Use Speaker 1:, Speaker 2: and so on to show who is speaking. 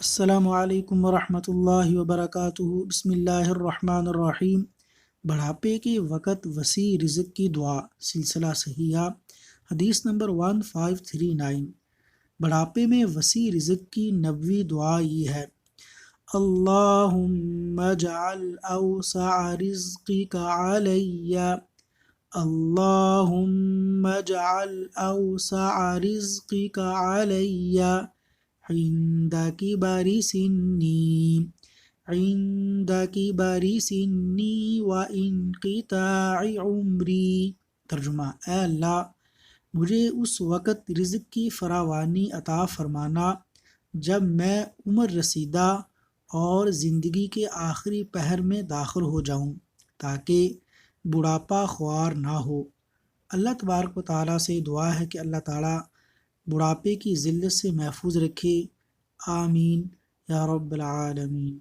Speaker 1: السلام علیکم ورحمۃ اللہ وبرکاتہ۔ بسم اللہ الرحمن الرحیم۔ بڑھاپے کے وقت وسیع رزق کی دعا، سلسلہ صحیحہ، حدیث نمبر 1539۔ بڑھاپے میں وسیع رزق کی نبوی دعا یہ ہے: اللہم اجعل اوسع رزقک علی، اللہم اجعل اوسع رزقک علی عند کبر سنی، عند کبر سنی وانقطاع عمری۔ ترجمہ: اے اللہ، مجھے اس وقت رزق کی فراوانی عطا فرمانا جب میں عمر رسیدہ اور زندگی کے آخری پہر میں داخل ہو جاؤں، تاکہ بڑھاپا خوار نہ ہو۔ اللہ تبارک و تعالیٰ سے دعا ہے کہ اللہ تعالیٰ بڑھاپے کی ذلت سے محفوظ رکھے۔ آمین یا رب العالمین۔